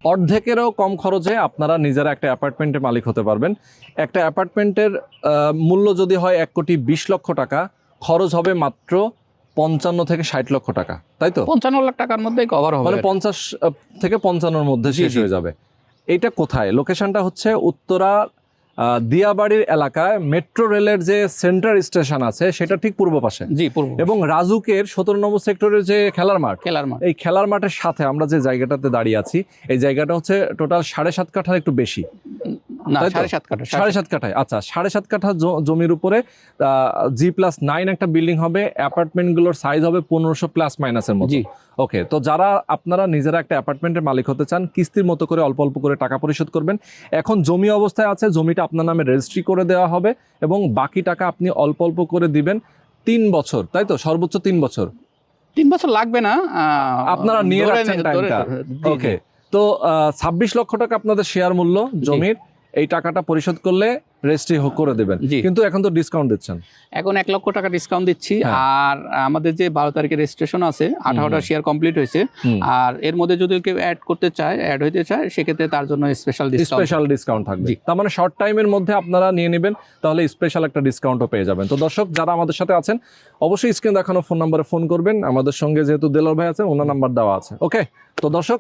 অর্ধেকেরও কম খরচে আপনারা নিজেরা একটা অ্যাপার্টমেন্টের মালিক হতে পারবেন। একটা অ্যাপার্টমেন্টের মূল্য যদি হয় 1,20,00,000 টাকা, খরচ হবে মাত্র 55 থেকে 60 লক্ষ টাকা, তাই তো? 55 লাখ টাকার মধ্যেই কভার হবে, মানে 50 থেকে 55-র মধ্যে শেষ হয়ে যাবে। এইটা কোথায়? লোকেশনটা হচ্ছে উত্তরা দিয়াবাড়ির এলাকায়, মেট্রো রেলের যে সেন্ট্রাল স্টেশন আছে সেটা ঠিক পূর্ব পাশে। জি, পূর্ব। এবং রাজুকের 17 নম্বর সেক্টরের যে খেলার মাঠ, এই খেলার মাঠের সাথে আমরা যে জায়গাটাতে দাঁড়িয়ে আছি, এই জায়গাটা হচ্ছে টোটাল 7.5 কাঠার একটু বেশি। না, 7.5 কাঠা। 7.5 কাঠায়, আচ্ছা 7.5 কাঠা জমির উপরে G+9 একটা বিল্ডিং হবে। অ্যাপার্টমেন্টগুলোর সাইজ হবে 1500 প্লাস মাইনাসের মতো। ওকে, তো যারা আপনারা নিজেরা একটা অ্যাপার্টমেন্টের মালিক হতে চান, কিস্তির মতো করে অল্প অল্প করে টাকা পরিশোধ করবেন। এখন জমি অবস্থায় আছে, জমিটা আপনার নামে রেজিস্ট্রি করে দেওয়া হবে এবং বাকি টাকা আপনি অল্প অল্প করে দিবেন 3 বছর, তাই তো? সর্বোচ্চ 3 বছর। 3 বছর লাগবে না, আপনারা নিয়ে রাখছেন টাইমটা। ওকে, তো 26 লক্ষ টাকা আপনাদের শেয়ার মূল্য জমির, এই টাকাটা পরিশোধ করলে রেজিস্ট্রি করে দেবেন। কিন্তু এখন তো ডিসকাউন্ট দিচ্ছেন, এখন 1 লক্ষ টাকা ডিসকাউন্ট দিচ্ছি। আর আমাদের যে 12 তারিখে রেজিস্ট্রেশন আছে, 18টা শেয়ার কমপ্লিট হয়েছে। আর এর মধ্যে যদি কেউ অ্যাড হইতে চায় সেক্ষেত্রে তার জন্য স্পেশাল ডিসকাউন্ট থাকবে। তার মানে শর্ট টাইমের মধ্যে আপনারা নিয়ে নেবেন, তাহলে স্পেশাল একটা ডিসকাউন্টও পেয়ে যাবেন। তো দর্শক যারা আমাদের সাথে আছেন, অবশ্যই স্ক্রিন দেখানো ফোন নাম্বারে ফোন করবেন। আমাদের সঙ্গে যেহেতু দেলোয়ার ভাই আছে, ওনার নাম্বার দেওয়া আছে। ওকে, তো দর্শক